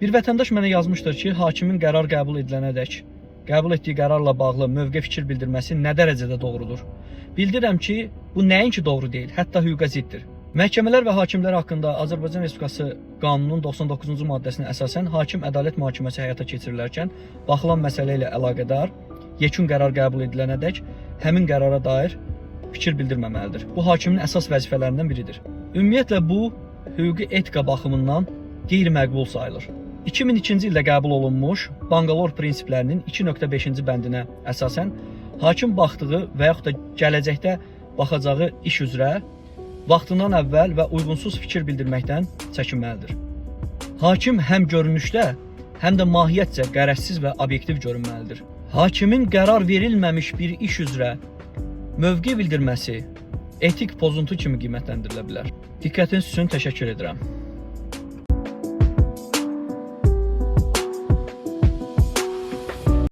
Bir vətəndaş mənə yazmışdır ki, hakimin qərar qəbul edilənədək qəbul etdiyi qərarla bağlı mövqe fikir bildirməsi nə dərəcədə doğrudur? Bildirəm ki, bu nəinki doğru deyil, hətta hüquqa ziddir. Məhkəmələr və hakimlər haqqında Azərbaycan Respublikası Qanunun 99-cu maddəsinə əsasən hakim ədalət mühakiməsi həyata keçirilərkən baxılan məsələ ilə əlaqədar yekun qərar qəbul edilənədək həmin qərara dair fikir bildirməməlidir. Bu hakimin əsas vəzifələrindən biridir. Ümumiyyətlə bu hüquqi etika baxımından qeyri-məqbul sayılır. 2002-ci ildə qəbul olunmuş Bangalore prinsiplərinin 2.5-ci bəndinə əsasən hakim baxdığı və yaxud da gələcəkdə baxacağı iş üzrə vaxtından əvvəl və uyğunsuz fikir bildirməkdən çəkinməlidir. Hakim həm görünüşdə, həm də mahiyyətcə qərəzsiz və obyektiv görünməlidir. Hakimin qərar verilməmiş bir iş üzrə mövqe bildirməsi etik pozuntu kimi qiymətləndirilə bilər. Diqqətiniz üçün təşəkkür edirəm.